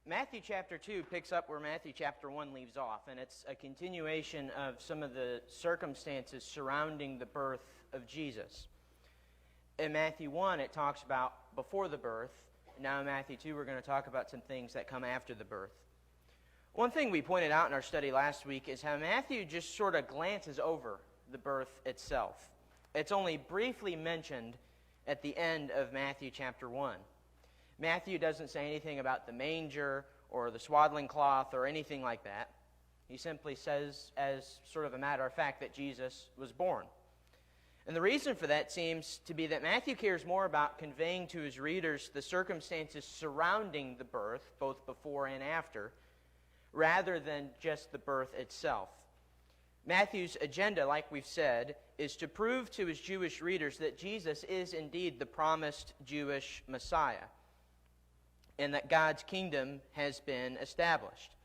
Matthew chapter 2 picks up where Matthew chapter 1 leaves off, and it's a continuation of some of the circumstances surrounding the birth of Jesus. In Matthew 1, it talks about before the birth. Now in Matthew 2, we're going to talk about some things that come after the birth. One thing we pointed out in our study last week is how Matthew just sort of glances over the birth itself. It's only briefly mentioned at the end of Matthew chapter 1. Matthew doesn't say anything about the manger or the swaddling cloth or anything like that. He simply says, as sort of a matter of fact, that Jesus was born. And the reason for that seems to be that Matthew cares more about conveying to his readers the circumstances surrounding the birth, both before and after, rather than just the birth itself. Matthew's agenda, like we've said, is to prove to his Jewish readers that Jesus is indeed the promised Jewish Messiah, and that God's kingdom has been established.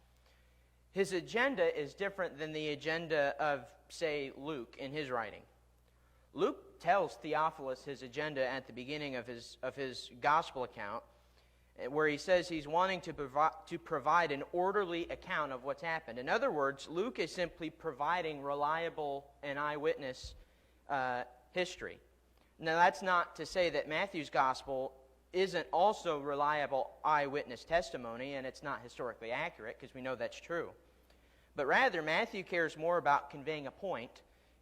His agenda is different than the agenda of, say, Luke in his writing. Luke tells Theophilus his agenda at the beginning of his gospel account, where he says he's wanting to provide an orderly account of what's happened. In other words, Luke is simply providing reliable and eyewitness history. Now, that's not to say that Matthew's gospel isn't also reliable eyewitness testimony, and it's not historically accurate, because we know that's true. But rather, Matthew cares more about conveying a point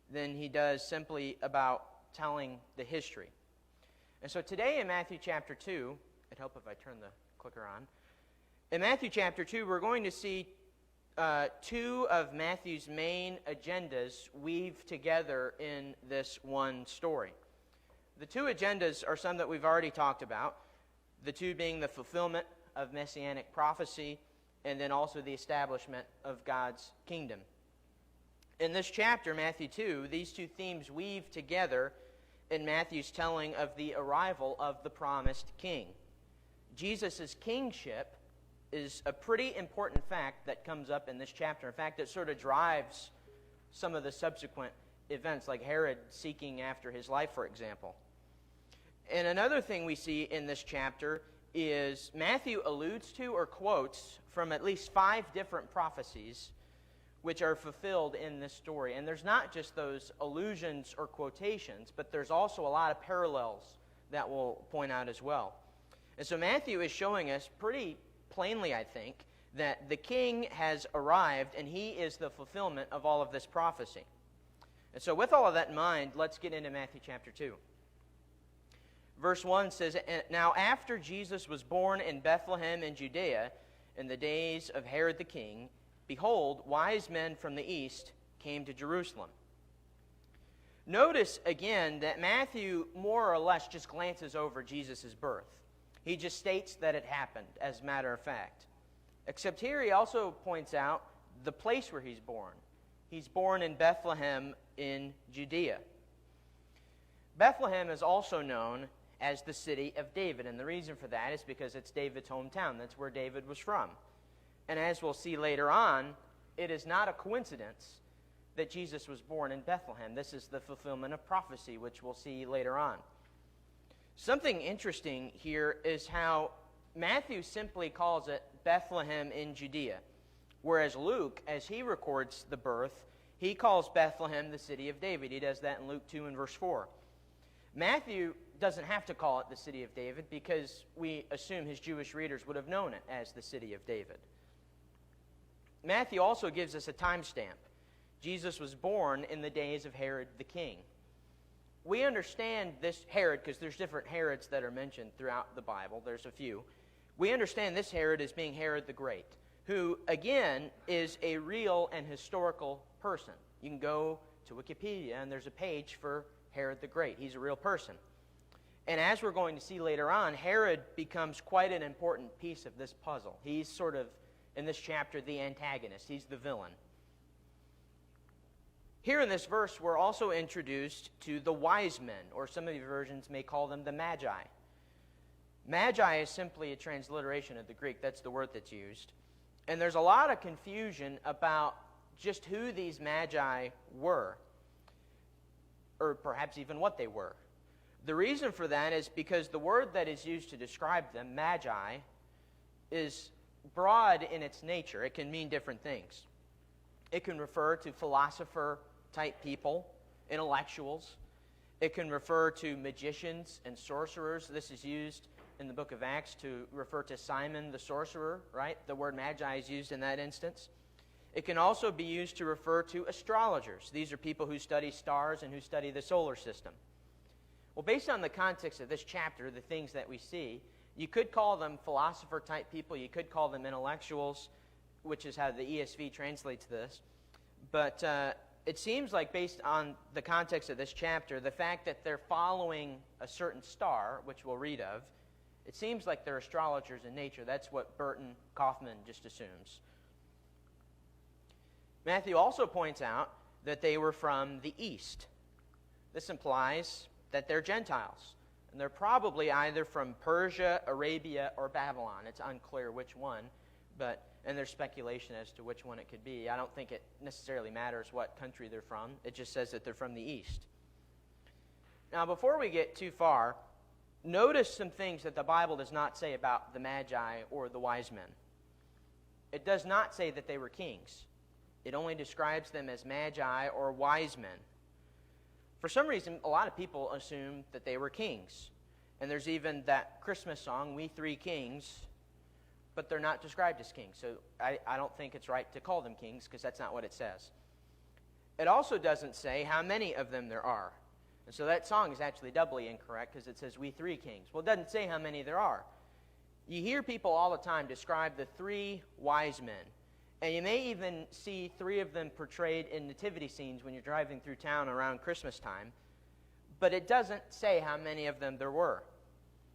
than he does simply about telling the history. And so today in Matthew chapter 2, I'd help if I turn the clicker on. In Matthew chapter 2, we're going to see two of Matthew's main agendas weave together in this one story. The two agendas are some that we've already talked about, the two being the fulfillment of messianic prophecy and then also the establishment of God's kingdom. In this chapter, Matthew 2, these two themes weave together in Matthew's telling of the arrival of the promised king. Jesus' kingship is a pretty important fact that comes up in this chapter. In fact, it sort of drives some of the subsequent events, like Herod seeking after his life, for example. And another thing we see in this chapter is Matthew alludes to or quotes from at least 5 different prophecies which are fulfilled in this story. And there's not just those allusions or quotations, but there's also a lot of parallels that we'll point out as well. And so Matthew is showing us pretty plainly, I think, that the king has arrived and he is the fulfillment of all of this prophecy. And so with all of that in mind, let's get into Matthew chapter 2. Verse 1 says, "Now after Jesus was born in Bethlehem in Judea, in the days of Herod the king, behold, wise men from the east came to Jerusalem." Notice again that Matthew more or less just glances over Jesus' birth. He just states that it happened, as a matter of fact. Except here he also points out the place where he's born. He's born in Bethlehem in Judea. Bethlehem is also known as the city of David, and the reason for that is because it's David's hometown. That's where David was from. And as we'll see later on, it is not a coincidence that Jesus was born in Bethlehem. This is the fulfillment of prophecy, which we'll see later on. Something interesting here is how Matthew simply calls it Bethlehem in Judea, whereas Luke, as he records the birth, he calls Bethlehem the city of David. He does that in Luke 2 and verse 4. Matthew doesn't have to call it the city of David because we assume his Jewish readers would have known it as the city of David. Matthew also gives us a timestamp. Jesus was born in the days of Herod the king. We understand this Herod, because there's different Herods that are mentioned throughout the Bible. There's a few. We understand this Herod as being Herod the Great, who, again, is a real and historical person. You can go to Wikipedia, and there's a page for Herod the Great. He's a real person. And as we're going to see later on, Herod becomes quite an important piece of this puzzle. He's sort of, in this chapter, the antagonist. He's the villain. Here in this verse, we're also introduced to the wise men, or some of your versions may call them the magi. Magi is simply a transliteration of the Greek. That's the word that's used. And there's a lot of confusion about just who these magi were, or perhaps even what they were. The reason for that is because the word that is used to describe them, magi, is broad in its nature. It can mean different things. It can refer to philosopher-type people, intellectuals. It can refer to magicians and sorcerers. This is used in the book of Acts to refer to Simon the sorcerer, right? The word magi is used in that instance. It can also be used to refer to astrologers. These are people who study stars and who study the solar system. Well, based on the context of this chapter, the things that we see, you could call them philosopher-type people. You could call them intellectuals, which is how the ESV translates this. But it seems like based on the context of this chapter, the fact that they're following a certain star, which we'll read of, it seems like they're astrologers in nature. That's what Burton Kaufman just assumes. Matthew also points out that they were from the east. This implies that they're Gentiles. And they're probably either from Persia, Arabia, or Babylon. It's unclear which one, and there's speculation as to which one it could be. I don't think it necessarily matters what country they're from. It just says that they're from the east. Now, before we get too far, notice some things that the Bible does not say about the Magi or the wise men. It does not say that they were kings. It only describes them as Magi or wise men. For some reason, a lot of people assume that they were kings. And there's even that Christmas song, We Three Kings, but they're not described as kings. So I don't think it's right to call them kings because that's not what it says. It also doesn't say how many of them there are. And so that song is actually doubly incorrect because it says We Three Kings. Well, it doesn't say how many there are. You hear people all the time describe the three wise men. And you may even see three of them portrayed in nativity scenes when you're driving through town around Christmas time. But it doesn't say how many of them there were.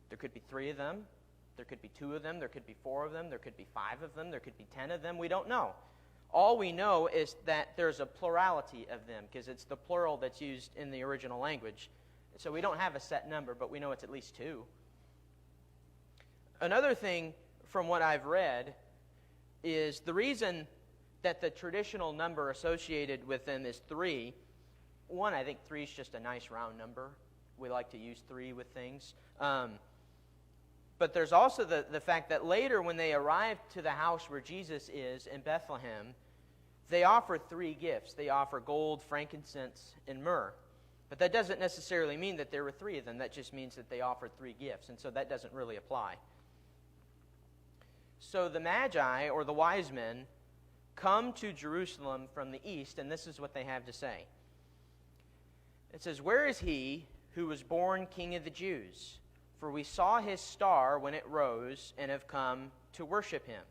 There could be three of them. There could be two of them. There could be four of them. There could be five of them. There could be 10 of them. We don't know. All we know is that there's a plurality of them because it's the plural that's used in the original language. So we don't have a set number, but we know it's at least two. Another thing from what I've read is the reason that the traditional number associated with them is 3. One, I think 3 is just a nice round number. We like to use 3 with things. But there's also the fact that later when they arrive to the house where Jesus is in Bethlehem, they offer 3 gifts. They offer gold, frankincense, and myrrh. But that doesn't necessarily mean that there were 3 of them. That just means that they offered 3 gifts. And so that doesn't really apply. So the Magi, or the wise men, come to Jerusalem from the east, and this is what they have to say. It says, "Where is he who was born King of the Jews? For we saw his star when it rose and have come to worship him."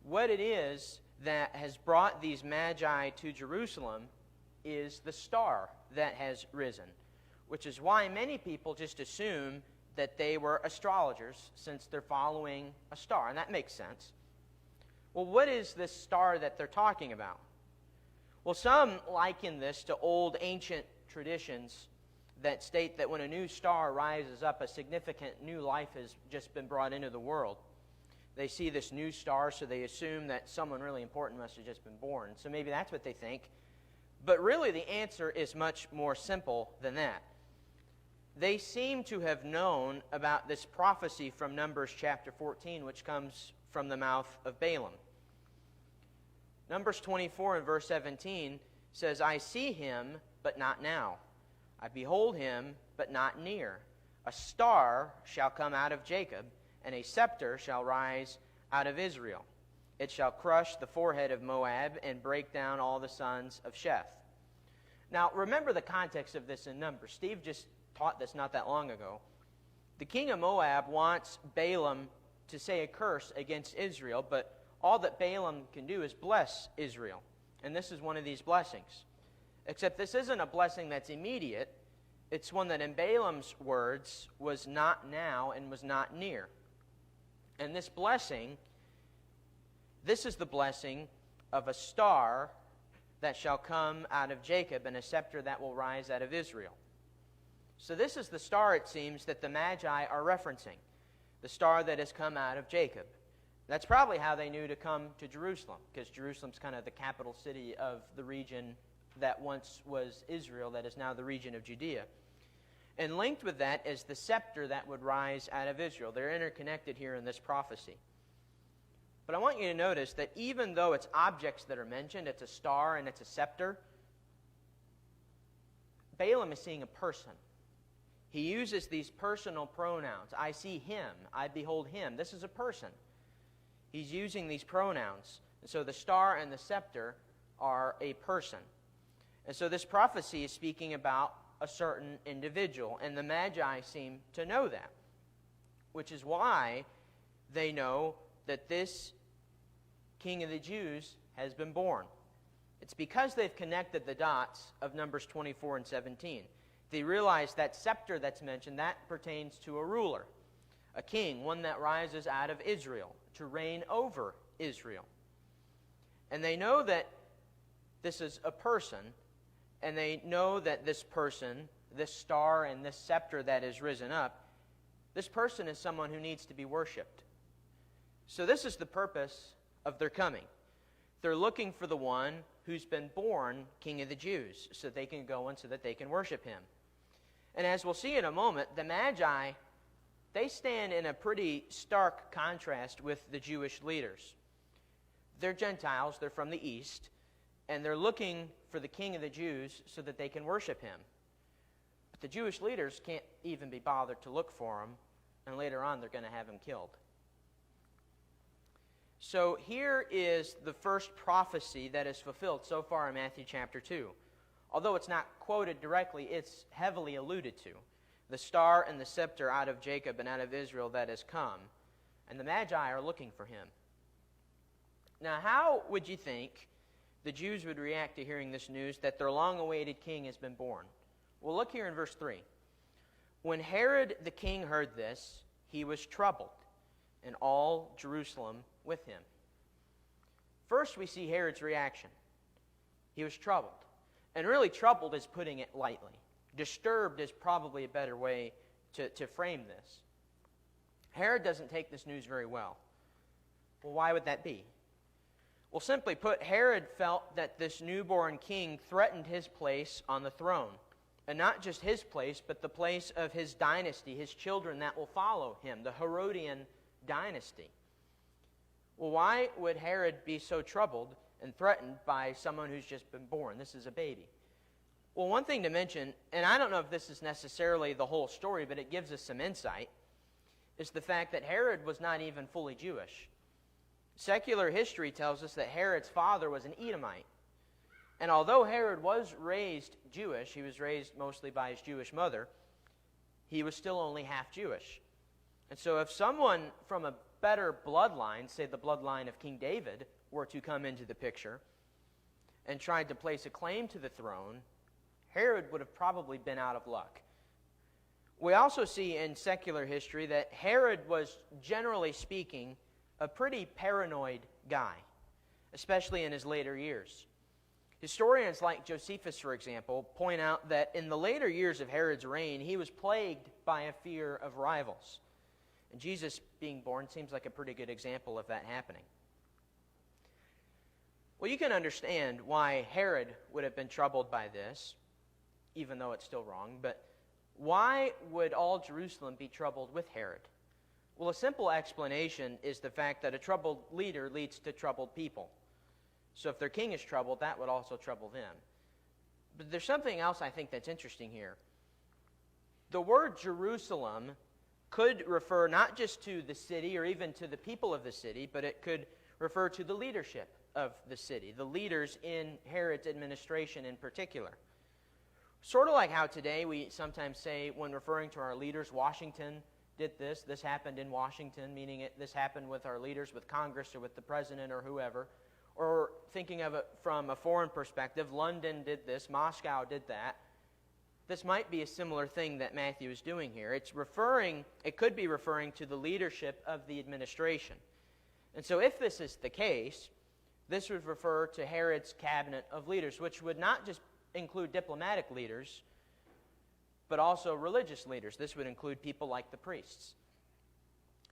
What it is that has brought these Magi to Jerusalem is the star that has risen, which is why many people just assume that they were astrologers since they're following a star, and that makes sense. Well, what is this star that they're talking about? Well, some liken this to old ancient traditions that state that when a new star rises up, a significant new life has just been brought into the world. They see this new star, so they assume that someone really important must have just been born. So maybe that's what they think. But really, the answer is much more simple than that. They seem to have known about this prophecy from Numbers chapter 14, which comes from the mouth of Balaam. Numbers 24 and verse 17 says, "I see him, but not now. I behold him, but not near. A star shall come out of Jacob, and a scepter shall rise out of Israel. It shall crush the forehead of Moab and break down all the sons of Sheth." Now, remember the context of this in Numbers. Steve just taught this not that long ago. The king of Moab wants Balaam to say a curse against Israel, but all that Balaam can do is bless Israel. And this is one of these blessings. Except this isn't a blessing that's immediate. It's one that in Balaam's words was not now and was not near. And this blessing, this is the blessing of a star that shall come out of Jacob and a scepter that will rise out of Israel. So this is the star, it seems, that the Magi are referencing. The star that has come out of Jacob. That's probably how they knew to come to Jerusalem, because Jerusalem's kind of the capital city of the region that once was Israel, that is now the region of Judea. And linked with that is the scepter that would rise out of Israel. They're interconnected here in this prophecy. But I want you to notice that even though it's objects that are mentioned, it's a star and it's a scepter, Balaam is seeing a person. He uses these personal pronouns. I see him. I behold him. This is a person. He's using these pronouns. And so the star and the scepter are a person. And so this prophecy is speaking about a certain individual. And the Magi seem to know that, which is why they know that this King of the Jews has been born. It's because they've connected the dots of Numbers 24 and 17. They realize that scepter that's mentioned, that pertains to a ruler, a king, one that rises out of Israel to reign over Israel. And they know that this is a person, and they know that this person, this star and this scepter that is risen up, this person is someone who needs to be worshipped. So this is the purpose of their coming. They're looking for the one who's been born King of the Jews, so they can go and so that they can worship him. And as we'll see in a moment, the Magi, they stand in a pretty stark contrast with the Jewish leaders. They're Gentiles, they're from the east, and they're looking for the King of the Jews so that they can worship him. But the Jewish leaders can't even be bothered to look for him, and later on they're going to have him killed. So here is the first prophecy that is fulfilled so far in Matthew chapter 2. Although it's not quoted directly, it's heavily alluded to. The star and the scepter out of Jacob and out of Israel that has come. And the Magi are looking for him. Now, how would you think the Jews would react to hearing this news that their long-awaited king has been born? Well, look here in verse 3. When Herod the king heard this, he was troubled, and all Jerusalem with him. First, we see Herod's reaction. He was troubled. And really, troubled is putting it lightly. Disturbed is probably a better way to frame this. Herod doesn't take this news very well. Well, why would that be? Well, simply put, Herod felt that this newborn king threatened his place on the throne. And not just his place, but the place of his dynasty, his children that will follow him, the Herodian dynasty. Well, why would Herod be so troubled and threatened by someone who's just been born? This is a baby. Well, one thing to mention, and I don't know if this is necessarily the whole story, but it gives us some insight, is the fact that Herod was not even fully Jewish. Secular history tells us that Herod's father was an Edomite. And although Herod was raised Jewish, he was raised mostly by his Jewish mother, he was still only half Jewish. And so if someone from a better bloodline, say the bloodline of King David, were to come into the picture and tried to place a claim to the throne, Herod would have probably been out of luck. We also see in secular history that Herod was, generally speaking, a pretty paranoid guy, especially in his later years. Historians like Josephus, for example, point out that in the later years of Herod's reign, he was plagued by a fear of rivals. And Jesus being born seems like a pretty good example of that happening. Well, you can understand why Herod would have been troubled by this, even though it's still wrong, but why would all Jerusalem be troubled with Herod? Well, a simple explanation is the fact that a troubled leader leads to troubled people. So if their king is troubled, that would also trouble them. But there's something else I think that's interesting here. The word Jerusalem could refer not just to the city or even to the people of the city, but it could refer to the leadership of the city, the leaders in Herod's administration in particular. Sort of like how today we sometimes say when referring to our leaders, Washington did this happened in Washington, meaning this happened with our leaders, with Congress or with the president or whoever. Or thinking of it from a foreign perspective, London did this, Moscow did that. This might be a similar thing that Matthew is doing here. It could be referring to the leadership of the administration. And so if this is the case, this would refer to Herod's cabinet of leaders, which would not just include diplomatic leaders, but also religious leaders. This would include people like the priests.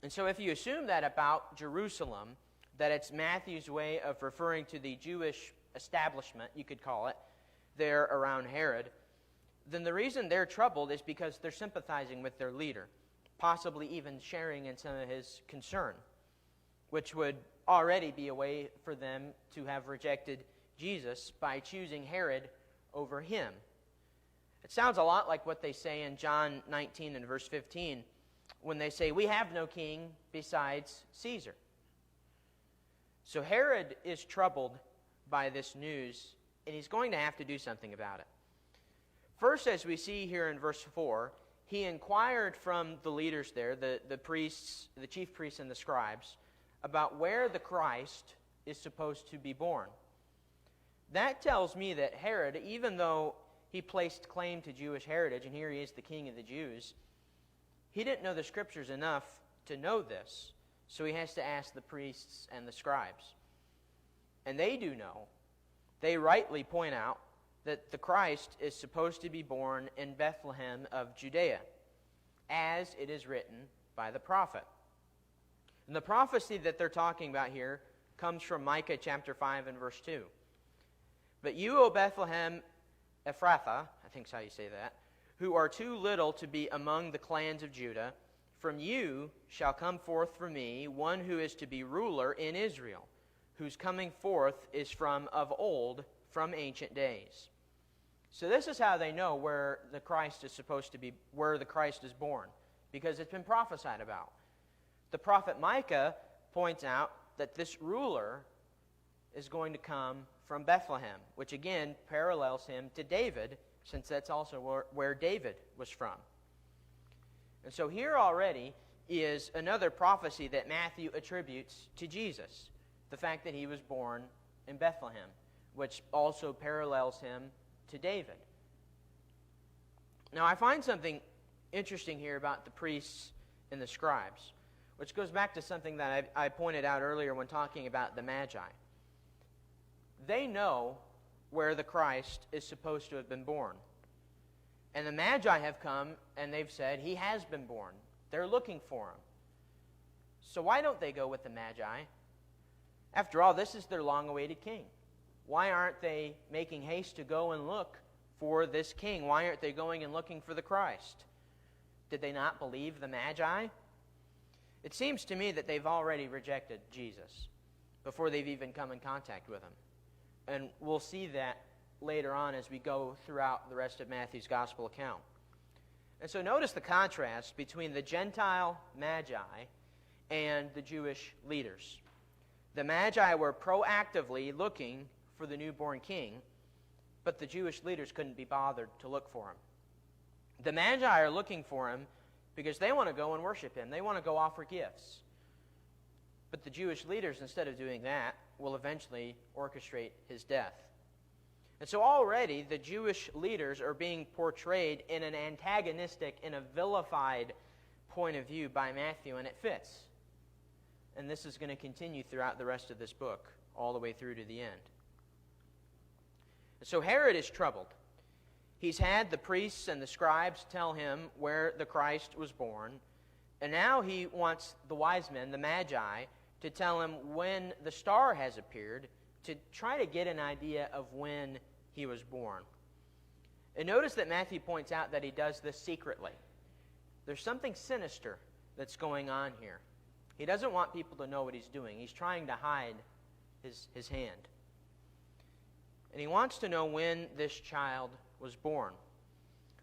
And so if you assume that about Jerusalem, that it's Matthew's way of referring to the Jewish establishment, you could call it, there around Herod, then the reason they're troubled is because they're sympathizing with their leader, possibly even sharing in some of his concern, which would already be a way for them to have rejected Jesus by choosing Herod over him. It sounds a lot like what they say in John 19 and verse 15 when they say, "We have no king besides Caesar." So Herod is troubled by this news, and he's going to have to do something about it. First, as we see here in verse 4, he inquired from the leaders there, the priests, the chief priests and the scribes, about where the Christ is supposed to be born. That tells me that Herod, even though he placed claim to Jewish heritage, and here he is the king of the Jews, he didn't know the Scriptures enough to know this, so he has to ask the priests and the scribes. And they do know. They rightly point out that the Christ is supposed to be born in Bethlehem of Judea, as it is written by the prophet. And the prophecy that they're talking about here comes from Micah chapter 5 and verse 2. "But you, O Bethlehem Ephrathah," I think is how you say that, "who are too little to be among the clans of Judah, from you shall come forth for me one who is to be ruler in Israel, whose coming forth is from of old, from ancient days." So this is how they know where the Christ is supposed to be, where the Christ is born, because it's been prophesied about. The prophet Micah points out that this ruler is going to come from Bethlehem, which again parallels him to David, since that's also where David was from. And so here already is another prophecy that Matthew attributes to Jesus, the fact that he was born in Bethlehem, which also parallels him to David. Now I find something interesting here about the priests and the scribes, which goes back to something that I pointed out earlier when talking about the Magi. They know where the Christ is supposed to have been born. And the Magi have come and they've said, "He has been born." They're looking for him. So why don't they go with the Magi? After all, this is their long-awaited king. Why aren't they making haste to go and look for this king? Why aren't they going and looking for the Christ? Did they not believe the Magi? It seems to me that they've already rejected Jesus before they've even come in contact with him. And we'll see that later on as we go throughout the rest of Matthew's gospel account. And so notice the contrast between the Gentile Magi and the Jewish leaders. The Magi were proactively looking for the newborn king, but the Jewish leaders couldn't be bothered to look for him. The Magi are looking for him because they want to go and worship him. They want to go offer gifts. But the Jewish leaders, instead of doing that, will eventually orchestrate his death. And so already the Jewish leaders are being portrayed in an antagonistic, in a vilified point of view by Matthew, and it fits. And this is going to continue throughout the rest of this book, all the way through to the end. So Herod is troubled. He's had the priests and the scribes tell him where the Christ was born, and now he wants the wise men, the Magi, to tell him when the star has appeared, to try to get an idea of when he was born. And notice that Matthew points out that he does this secretly. There's something sinister that's going on here. He doesn't want people to know what he's doing. He's trying to hide his hand. And he wants to know when this child was born.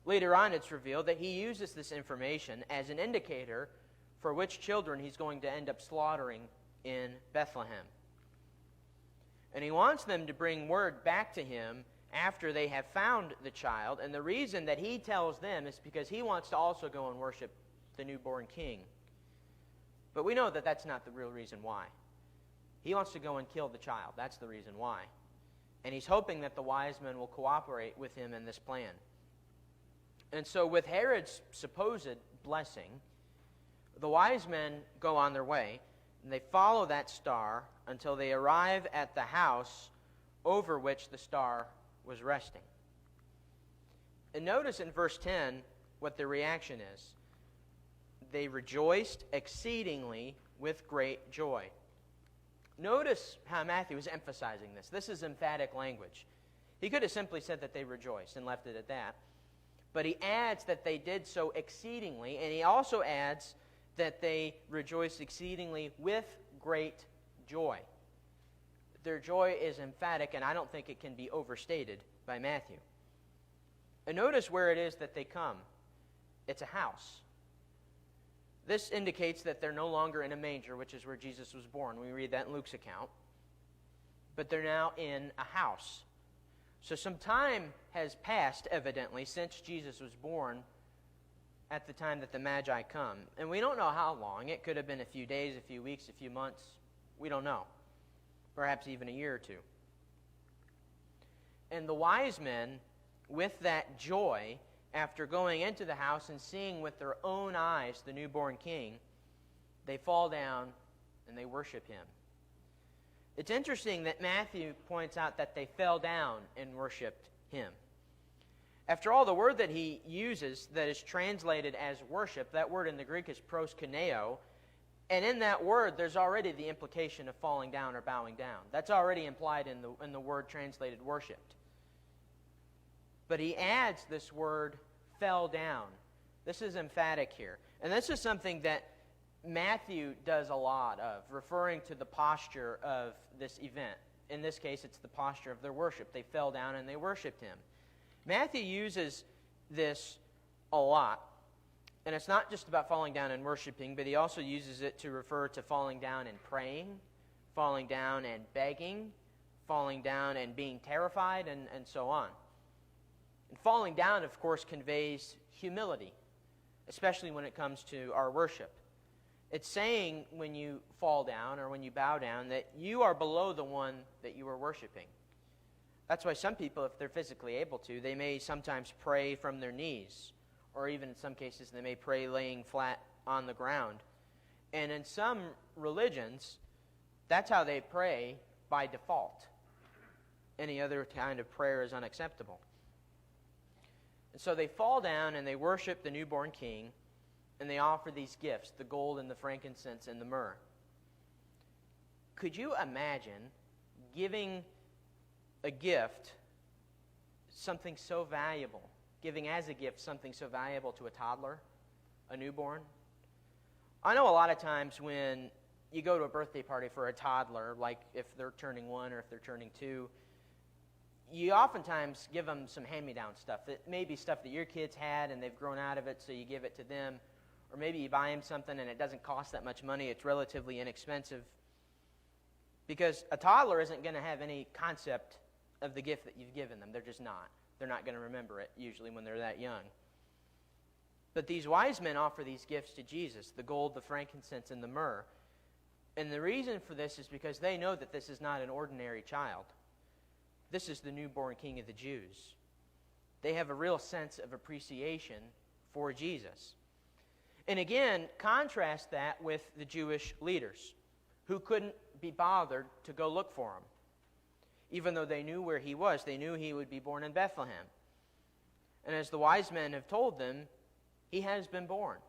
Later on, it's revealed that he uses this information as an indicator for which children he's going to end up slaughtering in Bethlehem. And he wants them to bring word back to him after they have found the child. And the reason that he tells them is because he wants to also go and worship the newborn king. But we know that that's not the real reason why. He wants to go and kill the child. That's the reason why. And he's hoping that the wise men will cooperate with him in this plan. And so with Herod's supposed blessing, the wise men go on their way, and they follow that star until they arrive at the house over which the star was resting. And notice in verse 10 what their reaction is. They rejoiced exceedingly with great joy. Notice how Matthew is emphasizing this. This is emphatic language. He could have simply said that they rejoiced and left it at that. But he adds that they did so exceedingly, and he also adds that they rejoiced exceedingly with great joy. Their joy is emphatic, and I don't think it can be overstated by Matthew. And notice where it is that they come. It's a house. This indicates that they're no longer in a manger, which is where Jesus was born. We read that in Luke's account. But they're now in a house. So some time has passed, evidently, since Jesus was born at the time that the Magi come. And we don't know how long. It could have been a few days, a few weeks, a few months. We don't know. Perhaps even a year or two. And the wise men, with that joy, after going into the house and seeing with their own eyes the newborn king, they fall down and they worship him. It's interesting that Matthew points out that they fell down and worshiped him. After all, the word that he uses that is translated as worship, that word in the Greek is proskuneo, and in that word there's already the implication of falling down or bowing down. That's already implied in the word translated worshipped. But he adds this word, fell down. This is emphatic here. And this is something that Matthew does a lot of, referring to the posture of this event. In this case, it's the posture of their worship. They fell down and they worshiped him. Matthew uses this a lot. And it's not just about falling down and worshiping, but he also uses it to refer to falling down and praying, falling down and begging, falling down and being terrified, and so on. And falling down, of course, conveys humility, especially when it comes to our worship. It's saying when you fall down or when you bow down that you are below the one that you are worshiping. That's why some people, if they're physically able to, they may sometimes pray from their knees, or even in some cases they may pray laying flat on the ground. And in some religions, that's how they pray by default. Any other kind of prayer is unacceptable. And so they fall down and they worship the newborn king, and they offer these gifts, the gold and the frankincense and the myrrh. Could you imagine giving a gift something so valuable, giving as a gift something so valuable to a toddler, a newborn? I know a lot of times when you go to a birthday party for a toddler, like if they're turning 1 or if they're turning 2, you oftentimes give them some hand-me-down stuff. It may be stuff that your kids had and they've grown out of it, so you give it to them. Or maybe you buy them something and it doesn't cost that much money. It's relatively inexpensive. Because a toddler isn't going to have any concept of the gift that you've given them. They're just not. They're not going to remember it, usually, when they're that young. But these wise men offer these gifts to Jesus, the gold, the frankincense, and the myrrh. And the reason for this is because they know that this is not an ordinary child. This is the newborn King of the Jews. They have a real sense of appreciation for Jesus. And again, contrast that with the Jewish leaders who couldn't be bothered to go look for him. Even though they knew where he was, they knew he would be born in Bethlehem. And as the wise men have told them, he has been born.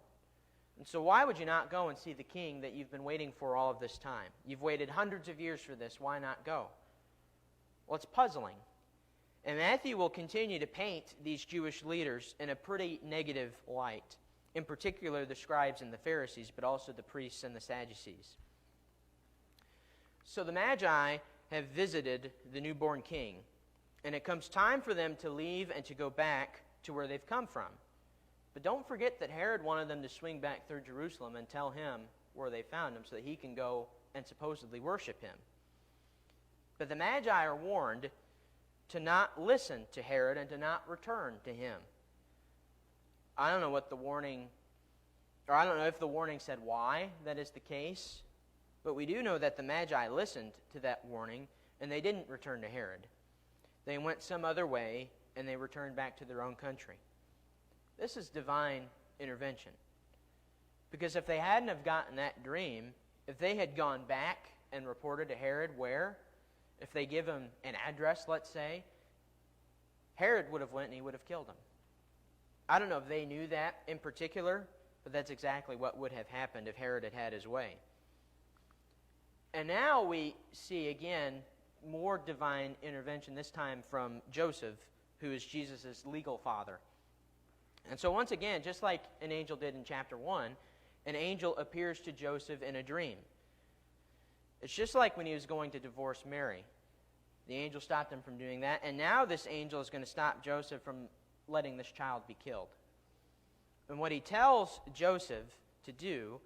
And so why would you not go and see the king that you've been waiting for all of this time? You've waited hundreds of years for this. Why not go? Well, it's puzzling. And Matthew will continue to paint these Jewish leaders in a pretty negative light. In particular, the scribes and the Pharisees, but also the priests and the Sadducees. So the Magi have visited the newborn king, and it comes time for them to leave and to go back to where they've come from. But don't forget that Herod wanted them to swing back through Jerusalem and tell him where they found him so that he can go and supposedly worship him. But the Magi are warned to not listen to Herod and to not return to him. I don't know what the warning, or I don't know if the warning said why that is the case, but we do know that the Magi listened to that warning and they didn't return to Herod. They went some other way and they returned back to their own country. This is divine intervention. Because if they hadn't have gotten that dream, if they had gone back and reported to Herod where, if they give him an address, let's say, Herod would have went and he would have killed him. I don't know if they knew that in particular, but that's exactly what would have happened if Herod had had his way. And now we see again more divine intervention, this time from Joseph, who is Jesus' legal father. And so once again, just like an angel did in chapter 1, an angel appears to Joseph in a dream. It's just like when he was going to divorce Mary. The angel stopped him from doing that, and now this angel is going to stop Joseph from letting this child be killed. And what he tells Joseph to do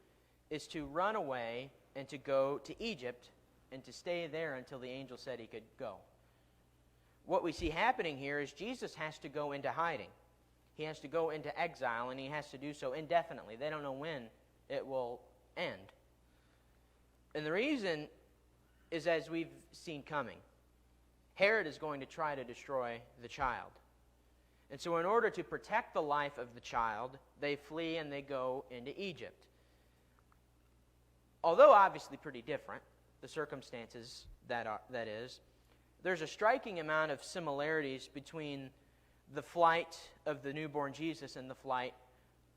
is to run away and to go to Egypt and to stay there until the angel said he could go. What we see happening here is Jesus has to go into hiding. He has to go into exile, and he has to do so indefinitely. They don't know when it will end. And the reason is, as we've seen coming, Herod is going to try to destroy the child. And so in order to protect the life of the child, they flee and they go into Egypt. Although obviously pretty different, the circumstances that is, there's a striking amount of similarities between the flight of the newborn Jesus and the flight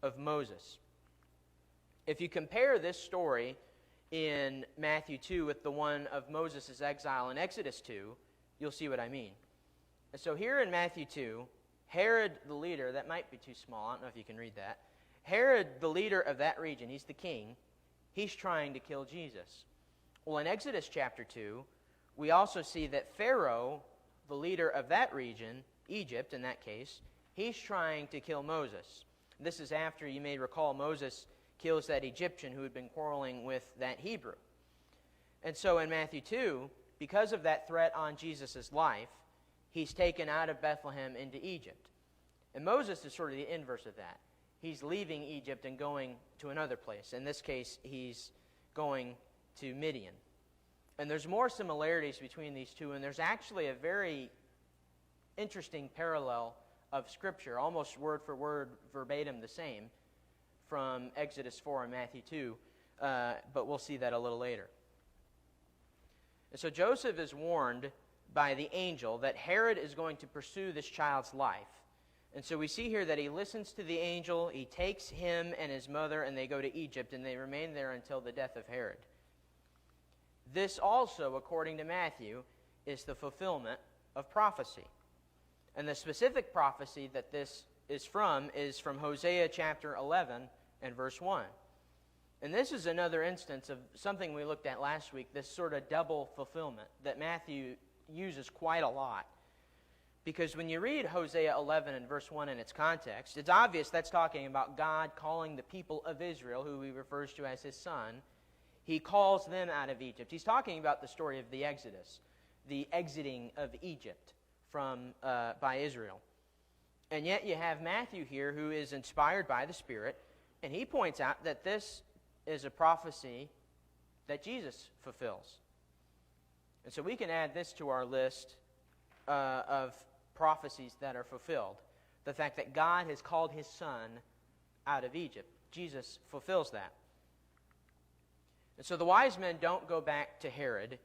of Moses. If you compare this story in Matthew 2 with the one of Moses' exile in Exodus 2, you'll see what I mean. And so here in Matthew 2, Herod the leader, that might be too small, I don't know if you can read that. Herod the leader of that region, he's the king, he's trying to kill Jesus. Well, in Exodus chapter 2, we also see that Pharaoh, the leader of that region, Egypt in that case, he's trying to kill Moses. This is after, you may recall, Moses kills that Egyptian who had been quarreling with that Hebrew. And so in Matthew 2, because of that threat on Jesus' life, he's taken out of Bethlehem into Egypt. And Moses is sort of the inverse of that. He's leaving Egypt and going to another place. In this case, he's going to Midian. And there's more similarities between these two, and there's actually a very interesting parallel of Scripture, almost word for word, verbatim the same, from Exodus 4 and Matthew 2, but we'll see that a little later. And so Joseph is warned by the angel that Herod is going to pursue this child's life. And so we see here that he listens to the angel, he takes him and his mother, and they go to Egypt, and they remain there until the death of Herod. This also, according to Matthew, is the fulfillment of prophecy. And the specific prophecy that this is from Hosea chapter 11 and verse 1. And this is another instance of something we looked at last week, this sort of double fulfillment that Matthew uses quite a lot. Because when you read Hosea 11 and verse 1 in its context, it's obvious that's talking about God calling the people of Israel, who he refers to as his son. He calls them out of Egypt. He's talking about the story of the Exodus, the exiting of Egypt by Israel. And yet you have Matthew here, who is inspired by the Spirit, and he points out that this is a prophecy that Jesus fulfills. And so we can add this to our list of prophecies that are fulfilled. The fact that God has called his son out of Egypt. Jesus fulfills that. And so the wise men don't go back to Herod,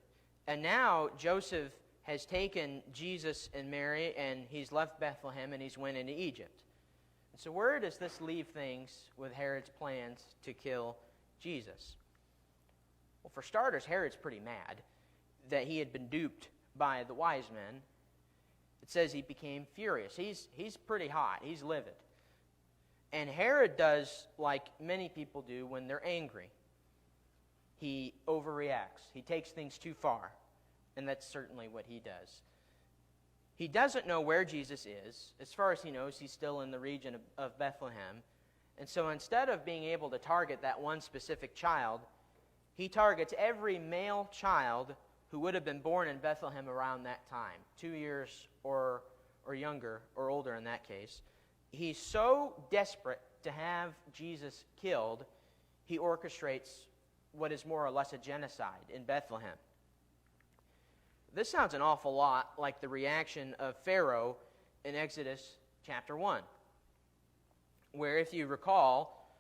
and now Joseph has taken Jesus and Mary, and he's left Bethlehem, and he's went into Egypt. And so where does this leave things with Herod's plans to kill Jesus? Well, for starters, Herod's pretty mad that he had been duped by the wise men. It says he became furious. He's pretty hot. He's livid. And Herod does like many people do when they're angry. He overreacts. He takes things too far. And that's certainly what he does. He doesn't know where Jesus is. As far as he knows, he's still in the region of Bethlehem. And so instead of being able to target that one specific child, he targets every male child who would have been born in Bethlehem around that time, 2 years or younger, or older in that case. He's so desperate to have Jesus killed, he orchestrates what is more or less a genocide in Bethlehem. This sounds an awful lot like the reaction of Pharaoh in Exodus chapter 1, where, if you recall,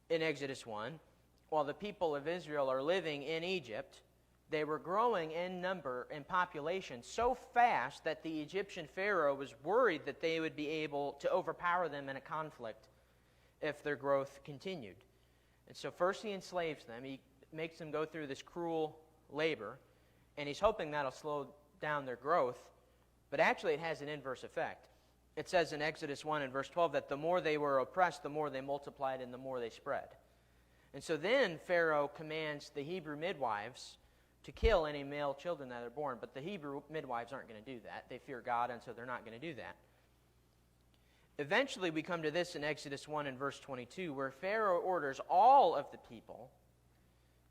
in Exodus 1, while the people of Israel are living in Egypt, they were growing in number and population so fast that the Egyptian Pharaoh was worried that they would be able to overpower them in a conflict if their growth continued. And so first he enslaves them. He makes them go through this cruel labor, and he's hoping that'll slow down their growth, but actually it has an inverse effect. It says in Exodus 1 and verse 12 that the more they were oppressed, the more they multiplied and the more they spread. And so then Pharaoh commands the Hebrew midwives to kill any male children that are born. But the Hebrew midwives aren't going to do that. They fear God, and so they're not going to do that. Eventually we come to this in Exodus 1 and verse 22, where Pharaoh orders all of the people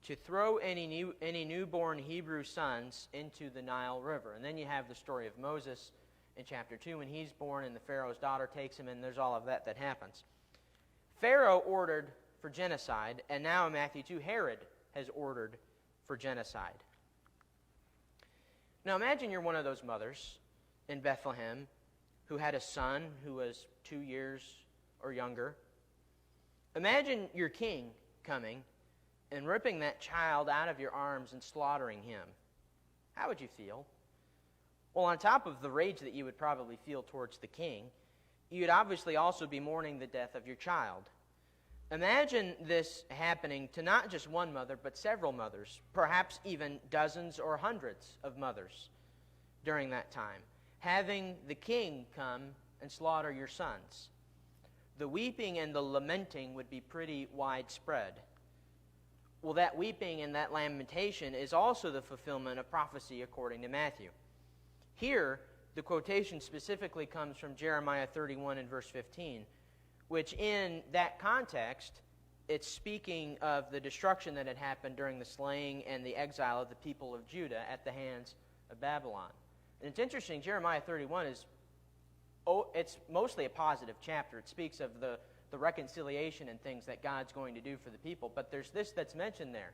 to throw any newborn Hebrew sons into the Nile River. And then you have the story of Moses in chapter 2 when he's born and the Pharaoh's daughter takes him, and there's all of that happens. Pharaoh ordered for genocide, and now in Matthew 2, Herod has ordered for genocide. Now imagine you're one of those mothers in Bethlehem who had a son who was 2 years or younger. Imagine your king coming and ripping that child out of your arms and slaughtering him. How would you feel? Well, on top of the rage that you would probably feel towards the king, you'd obviously also be mourning the death of your child. Imagine this happening to not just one mother, but several mothers, perhaps even dozens or hundreds of mothers during that time, having the king come and slaughter your sons. The weeping and the lamenting would be pretty widespread. Well, that weeping and that lamentation is also the fulfillment of prophecy according to Matthew. Here, the quotation specifically comes from Jeremiah 31 and verse 15, which in that context, it's speaking of the destruction that had happened during the slaying and the exile of the people of Judah at the hands of Babylon. And it's interesting, Jeremiah 31 it's mostly a positive chapter. It speaks of the reconciliation and things that God's going to do for the people. But there's this that's mentioned there.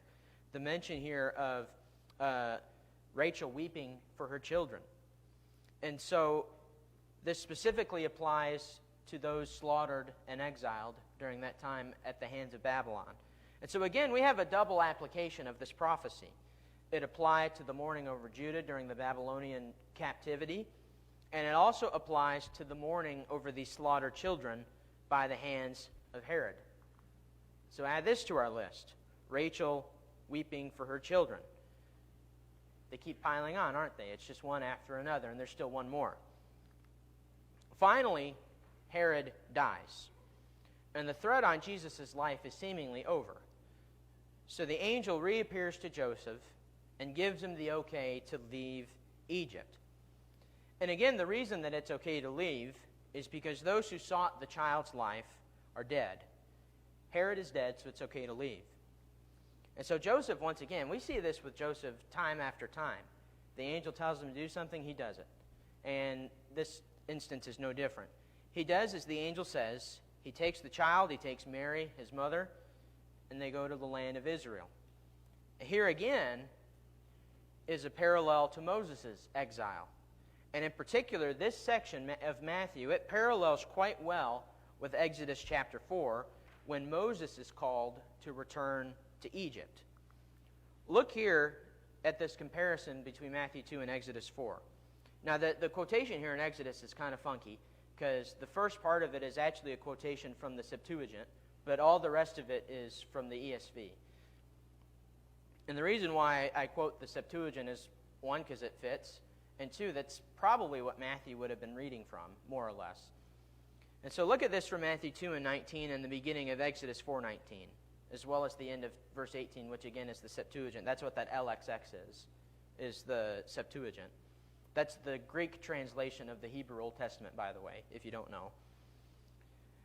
The mention here of Rachel weeping for her children. And so this specifically applies to those slaughtered and exiled during that time at the hands of Babylon. And so again, we have a double application of this prophecy. It applied to the mourning over Judah during the Babylonian captivity, and it also applies to the mourning over these slaughtered children by the hands of Herod. So add this to our list. Rachel weeping for her children. They keep piling on, aren't they? It's just one after another, and there's still one more. Finally, Herod dies. And the threat on Jesus' life is seemingly over. So the angel reappears to Joseph and gives him the okay to leave Egypt. And again, the reason that it's okay to leave is because those who sought the child's life are dead. Herod is dead, so it's okay to leave. And so Joseph, once again, we see this with Joseph time after time. The angel tells him to do something, he does it. And this instance is no different. He does as the angel says. He takes the child, he takes Mary, his mother, and they go to the land of Israel. Here again is a parallel to Moses' exile. And in particular, this section of Matthew, it parallels quite well with Exodus chapter 4, when Moses is called to return to Egypt. Look here at this comparison between Matthew 2 and Exodus 4. Now, the quotation here in Exodus is kind of funky, because the first part of it is actually a quotation from the Septuagint, but all the rest of it is from the ESV. And the reason why I quote the Septuagint is, one, because it fits, and two, that's probably what Matthew would have been reading from, more or less. And so look at this from Matthew 2 and 19 and the beginning of Exodus 4:19, as well as the end of verse 18, which again is the Septuagint. That's what that LXX is the Septuagint. That's the Greek translation of the Hebrew Old Testament, by the way, if you don't know.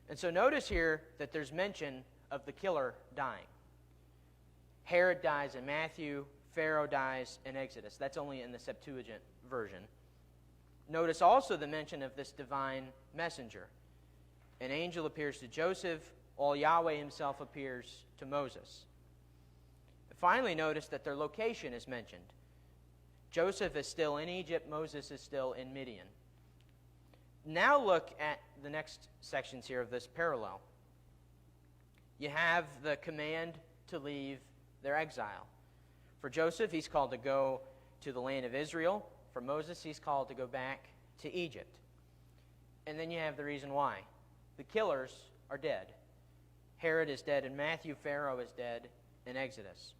And so notice here that there's mention of the killer dying. Herod dies in Matthew, Pharaoh dies in Exodus. That's only in the Septuagint version. Notice also the mention of this divine messenger. An angel appears to Joseph, while Yahweh himself appears to Moses. Finally, notice that their location is mentioned. Joseph is still in Egypt, Moses is still in Midian. Now look at the next sections here of this parallel. You have the command to leave their exile. For Joseph, he's called to go to the land of Israel. For Moses, he's called to go back to Egypt. And then you have the reason why. The killers are dead. Herod is dead in Matthew, Pharaoh is dead in Exodus.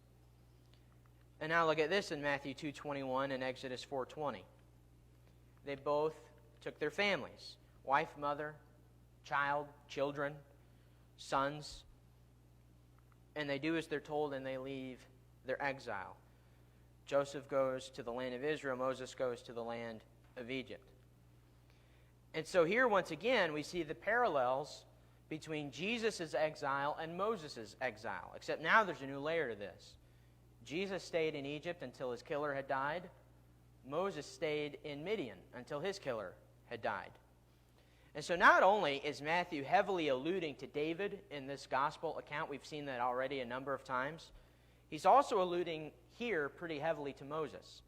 And now look at this in Matthew 2:21 and Exodus 4:20. They both took their families. wife, mother, child, children, sons, and they do as they're told and they leave their exile. Joseph goes to the land of Israel. Moses goes to the land of Egypt. And so here, once again, we see the parallels between Jesus' exile and Moses' exile, except now there's a new layer to this. Jesus stayed in Egypt until his killer had died. Moses stayed in Midian until his killer had died. And so not only is Matthew heavily alluding to David in this gospel account, we've seen that already a number of times, he's also alluding here pretty heavily to Moses.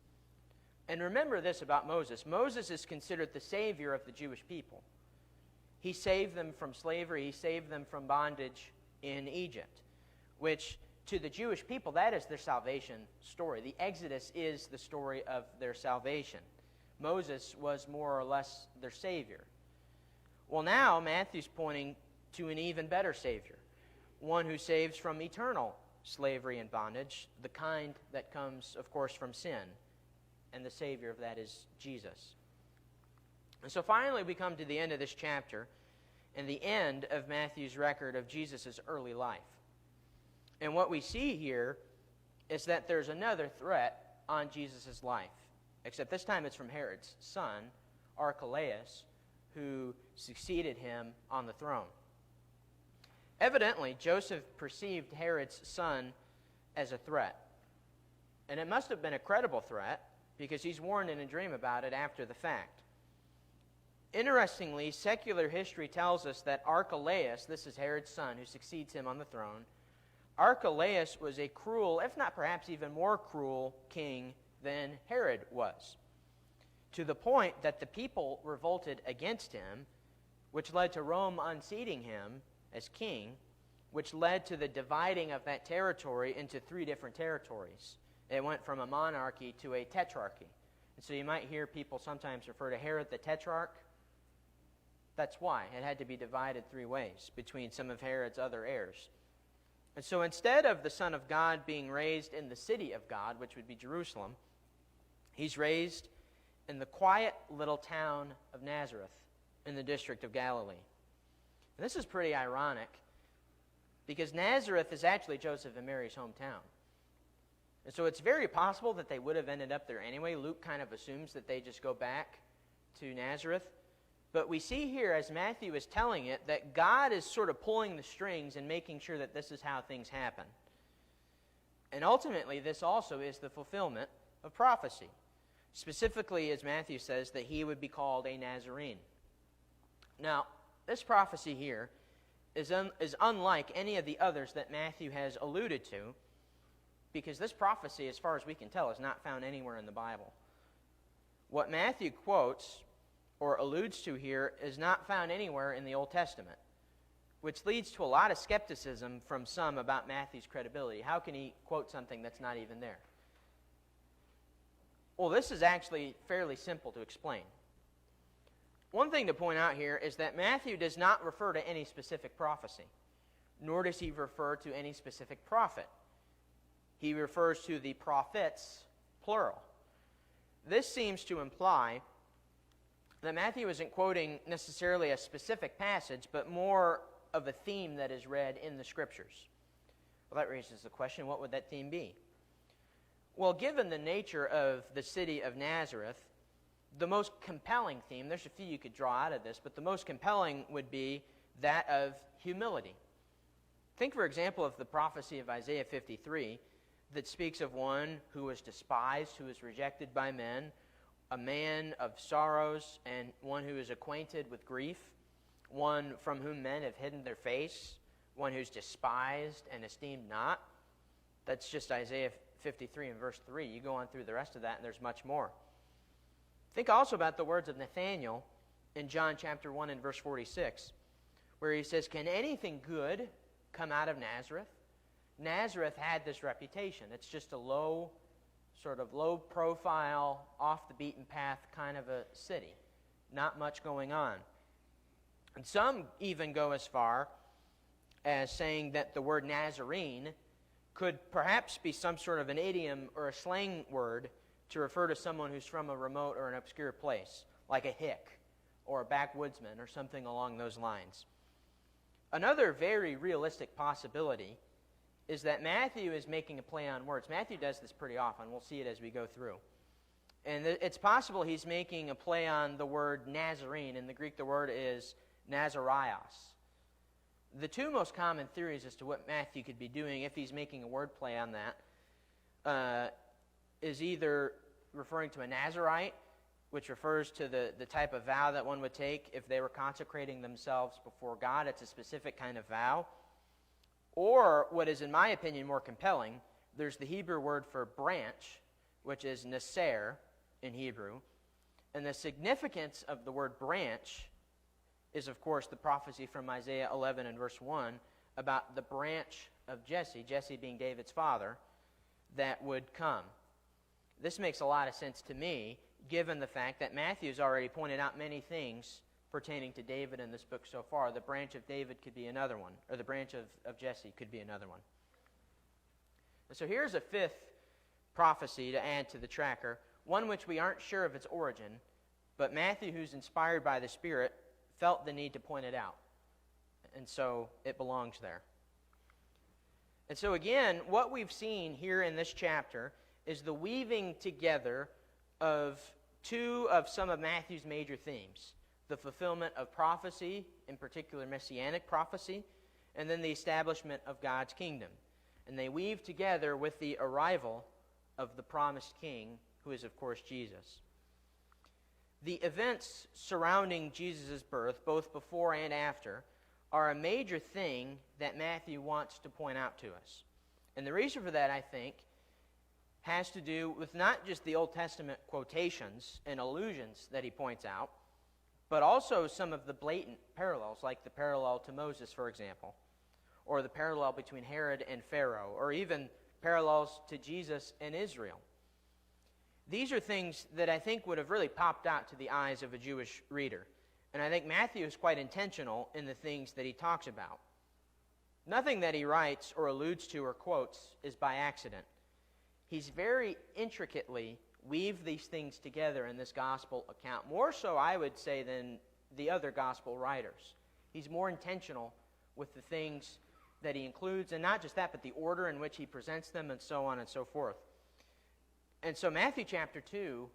And remember this about Moses. Moses is considered the savior of the Jewish people. He saved them from slavery. He saved them from bondage in Egypt, which to the Jewish people, that is their salvation story. The Exodus is the story of their salvation. Moses was more or less their savior. Well, now Matthew's pointing to an even better savior, one who saves from eternal slavery and bondage, the kind that comes, of course, from sin. And the Savior of that is Jesus. And so finally we come to the end of this chapter and the end of Matthew's record of Jesus' early life. And what we see here is that there's another threat on Jesus' life, except this time it's from Herod's son, Archelaus, who succeeded him on the throne. Evidently, Joseph perceived Herod's son as a threat. And it must have been a credible threat, because he's warned in a dream about it after the fact. Interestingly, secular history tells us that Archelaus, this is Herod's son who succeeds him on the throne, Archelaus was a cruel, if not perhaps even more cruel, king than Herod was, to the point that the people revolted against him, which led to Rome unseating him as king, which led to the dividing of that territory into 3 different territories. It went from a monarchy to a tetrarchy. And so you might hear people sometimes refer to Herod the Tetrarch. That's why. It had to be divided 3 ways between some of Herod's other heirs. And so instead of the Son of God being raised in the city of God, which would be Jerusalem, he's raised in the quiet little town of Nazareth in the district of Galilee. And this is pretty ironic, because Nazareth is actually Joseph and Mary's hometown. And so it's very possible that they would have ended up there anyway. Luke kind of assumes that they just go back to Nazareth. But we see here, as Matthew is telling it, that God is sort of pulling the strings and making sure that this is how things happen. And ultimately, this also is the fulfillment of prophecy. Specifically, as Matthew says, that he would be called a Nazarene. Now, this prophecy here is unlike any of the others that Matthew has alluded to, because this prophecy, as far as we can tell, is not found anywhere in the Bible. What Matthew quotes or alludes to here is not found anywhere in the Old Testament, which leads to a lot of skepticism from some about Matthew's credibility. How can he quote something that's not even there? Well, this is actually fairly simple to explain. One thing to point out here is that Matthew does not refer to any specific prophecy, nor does he refer to any specific prophet. He refers to the prophets, plural. This seems to imply that Matthew isn't quoting necessarily a specific passage, but more of a theme that is read in the Scriptures. Well, that raises the question, what would that theme be? Well, given the nature of the city of Nazareth, the most compelling theme, there's a few you could draw out of this, but the most compelling would be that of humility. Think, for example, of the prophecy of Isaiah 53, that speaks of one who was despised, who was rejected by men, a man of sorrows, and one who is acquainted with grief, one from whom men have hidden their face, one who's despised and esteemed not. That's just Isaiah 53 and verse 3. You go on through the rest of that, and there's much more. Think also about the words of Nathanael in John chapter 1 and verse 46, where he says, "Can anything good come out of Nazareth?" Nazareth had this reputation. It's just a low profile, off the beaten path kind of a city. Not much going on. And some even go as far as saying that the word Nazarene could perhaps be some sort of an idiom or a slang word to refer to someone who's from a remote or an obscure place, like a hick or a backwoodsman or something along those lines. Another very realistic possibility is that Matthew is making a play on words. Matthew does this pretty often. We'll see it as we go through. And it's possible he's making a play on the word Nazarene. In the Greek, the word is Nazarios. The two most common theories as to what Matthew could be doing if he's making a word play on that is either referring to a Nazarite, which refers to the type of vow that one would take if they were consecrating themselves before God. It's a specific kind of vow. Or, what is in my opinion more compelling, there's the Hebrew word for branch, which is neser in Hebrew. And the significance of the word branch is, of course, the prophecy from Isaiah 11 and verse 1 about the branch of Jesse, Jesse being David's father, that would come. This makes a lot of sense to me, given the fact that Matthew's already pointed out many things pertaining to David in this book so far. The branch of David could be another one, or the branch of Jesse could be another one. So here's a fifth prophecy to add to the tracker, one which we aren't sure of its origin, but Matthew, who's inspired by the Spirit, felt the need to point it out. And so it belongs there. And so again, what we've seen here in this chapter is the weaving together of two of some of Matthew's major themes: the fulfillment of prophecy, in particular messianic prophecy, and then the establishment of God's kingdom. And they weave together with the arrival of the promised king, who is, of course, Jesus. The events surrounding Jesus' birth, both before and after, are a major thing that Matthew wants to point out to us. And the reason for that, I think, has to do with not just the Old Testament quotations and allusions that he points out, but also some of the blatant parallels, like the parallel to Moses, for example, or the parallel between Herod and Pharaoh, or even parallels to Jesus and Israel. These are things that I think would have really popped out to the eyes of a Jewish reader. And I think Matthew is quite intentional in the things that he talks about. Nothing that he writes or alludes to or quotes is by accident. He's very intricately weaved these things together in this gospel account, more so, I would say, than the other gospel writers. He's more intentional with the things that he includes, and not just that, but the order in which he presents them, and so on and so forth. And so Matthew chapter 2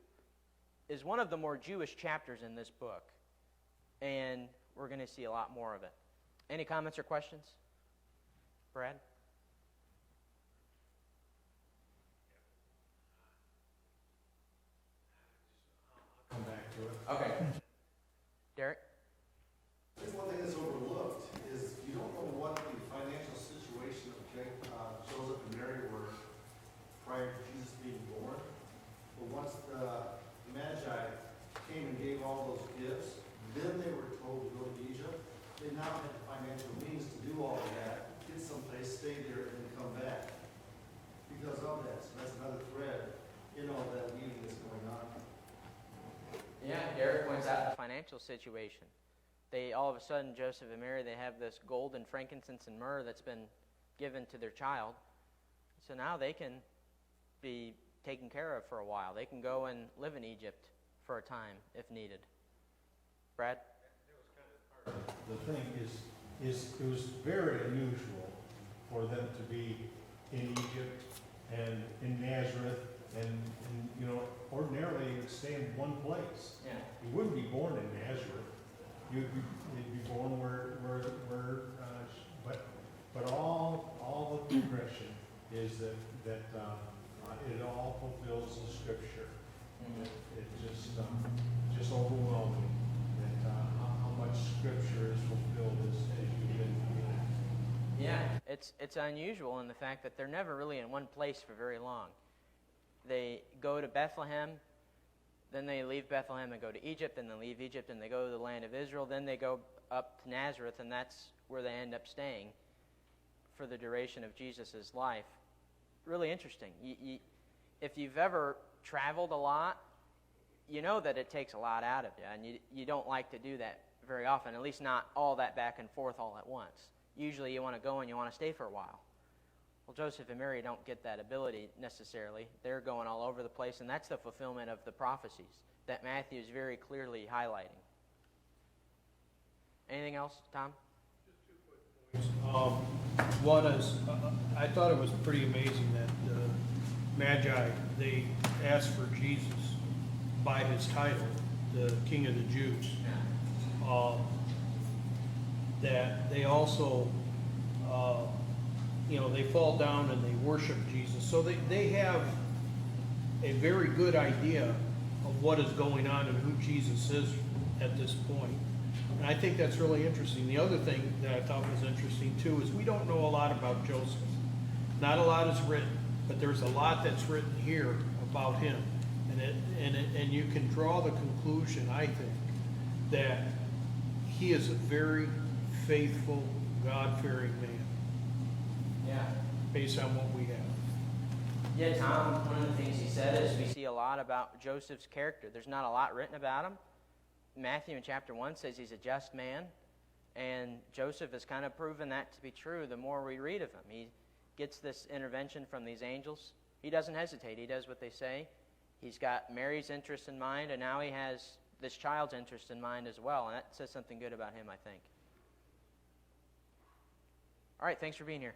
is one of the more Jewish chapters in this book, and we're going to see a lot more of it. Any comments or questions? Brad? Come back to it. Okay. Derek? I think one thing that's overlooked is you don't know what the financial situation of Joseph and Mary were prior to Jesus being born. But once the Magi came and gave all those gifts, then they were told to go to Egypt. They now had the financial means to do all of that, get someplace, stay there, and then come back. Because of that. So that's another thread in all that weaving that's going on. Yeah, Derek points out the financial situation. They, all of a sudden, Joseph and Mary, they have this gold and frankincense and myrrh that's been given to their child. So now they can be taken care of for a while. They can go and live in Egypt for a time if needed. Brad? The thing is it was very unusual for them to be in Egypt and in Nazareth, and you know, ordinarily you would stay in one place. Yeah. You wouldn't be born in Nazareth. You'd be born but all the progression is that it all fulfills the Scripture. Mm-hmm. It just overwhelming that how much Scripture is fulfilled as you get into it. Yeah, it's unusual in the fact that they're never really in one place for very long. They go to Bethlehem, then they leave Bethlehem and go to Egypt, and then leave Egypt and they go to the land of Israel, then they go up to Nazareth, and that's where they end up staying for the duration of Jesus' life. Really interesting. If you've ever traveled a lot, you know that it takes a lot out of you, and you don't like to do that very often, at least not all that back and forth all at once. Usually you want to go and you want to stay for a while. Well, Joseph and Mary don't get that ability necessarily. They're going all over the place, and that's the fulfillment of the prophecies that Matthew is very clearly highlighting. Anything else, Tom? One is, I thought it was pretty amazing that the Magi, they asked for Jesus by his title, the King of the Jews. That they also, they fall down and they worship Jesus. So they have a very good idea of what is going on and who Jesus is at this point. And I think that's really interesting. The other thing that I thought was interesting too is we don't know a lot about Joseph. Not a lot is written, but there's a lot that's written here about him. And you can draw the conclusion, I think, that he is a very faithful, God-fearing man, Yeah. based on what we have. Yeah, Tom, one of the things he said is we see a lot about Joseph's character. There's not a lot written about him. Matthew in chapter 1 says he's a just man, and Joseph has kind of proven that to be true the more we read of him. He gets this intervention from these angels. He doesn't hesitate. He does what they say. He's got Mary's interest in mind, and now he has this child's interest in mind as well, and that says something good about him, I think. All right, thanks for being here.